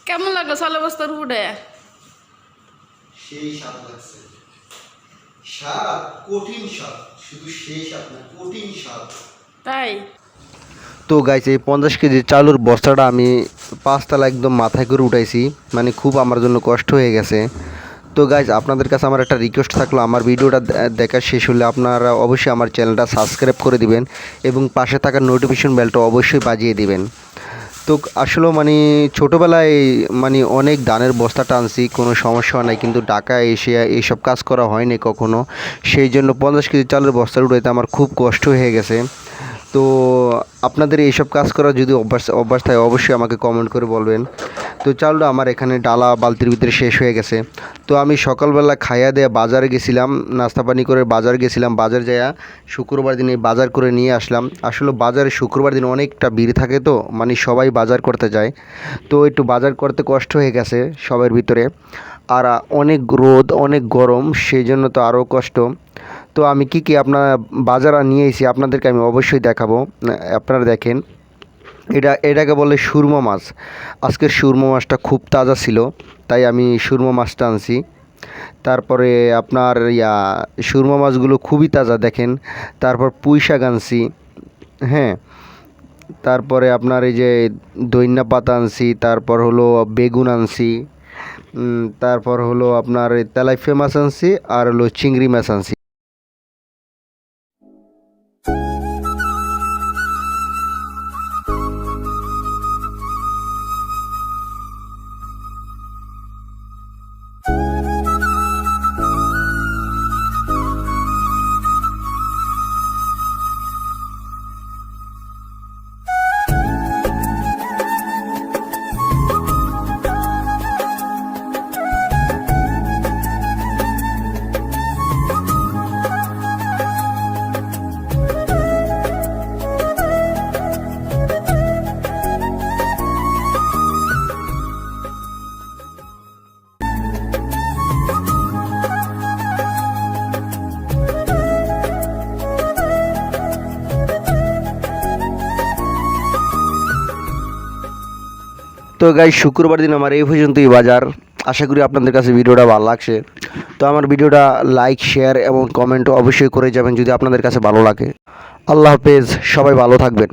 কেমন লাগলো চালের বস্তার উপরে? সেই স্বাদ লাগছে। স্বাদ কঠিন স্বাদ, শুধু সেই স্বাদ না, কঠিন স্বাদ। তাই তো গাইস এই 50 কেজি চালুর বস্তাটা আমি 5 তলা একদম মাথায় করে উঠাইছি, মানে খুব আমার জন্য কষ্ট হয়ে গেছে। তো গাইস আপনাদের কাছে আমার একটা রিকোয়েস্ট থাকলো, আমার ভিডিওটা দেখা শেষ হলে আপনারা অবশ্যই আমার চ্যানেলটা সাবস্ক্রাইব করে দিবেন এবং পাশে থাকা নোটিফিকেশন বেলটা অবশ্যই বাজিয়ে দিবেন। তো আসলে মানে ছোটোবেলায় মানে অনেক ধানের বস্তা টানছি, কোনো সমস্যা নাই, কিন্তু ঢাকায় এসে এইসব কাজ করা হয়নি কখনো। সেই জন্য 50 কেজি চালের বস্তা উঠাইতে আমার খুব কষ্ট হয়ে গেছে। তো আপনাদের এইসব কাজ করা যদি অভ্যাস থাকে অবশ্যই আমাকে কমেন্ট করে বলবেন। তো চালটা আমার এখানে ডালা বালতির ভিতরে শেষ হয়ে গেছে। তো আমি সকালবেলা খাইয়া দেয়া বাজারে গেছিলাম, নাস্তা পানি করে বাজার গেছিলাম। বাজার যাইয়া শুক্রবার দিনে বাজার করে নিয়ে আসলাম। আসলে বাজারে শুক্রবার দিন অনেকটা ভিড় থাকে, তো মানে সবাই বাজার করতে যায়। তো একটু বাজার করতে কষ্ট হয়ে গেছে সবার ভিতরে, আর অনেক রোদ অনেক গরম, সেই জন্য তো আরও কষ্ট। তো আমি কি আপনার বাজার নিয়ে এসেছি আপনাদেরকে আমি অবশ্যই দেখাবো। আপনারা দেখেন, এটাকে বলে সুরমা মাছ। আজকের সুরমা মাছটা খুব তাজা ছিল, তাই আমি সুরমা মাছটা আনছি। তারপরে আপনার সুরমা মাছগুলো খুবই তাজা দেখেন। তারপর পুঁই শাক আনছি, হ্যাঁ। তারপরে আপনার এই যে ধইন্যা পাতা আনছি, তারপর হলো বেগুন আনছি, তারপর হলো আপনার তেলাপিয়া মাছ আনছি, আর হলো চিংড়ি মাছ আনছি। তো গাইস শুক্রবার দিন আমার এই পর্যন্তই বাজার। আশা করি আপনাদের কাছে ভিডিওটা ভালো লাগছে। তো আমার ভিডিওটা লাইক শেয়ার এবং কমেন্ট অবশ্যই করে যাবেন যদি আপনাদের কাছে ভালো লাগে। আল্লাহ হাফেজ, সবাই ভালো থাকবেন।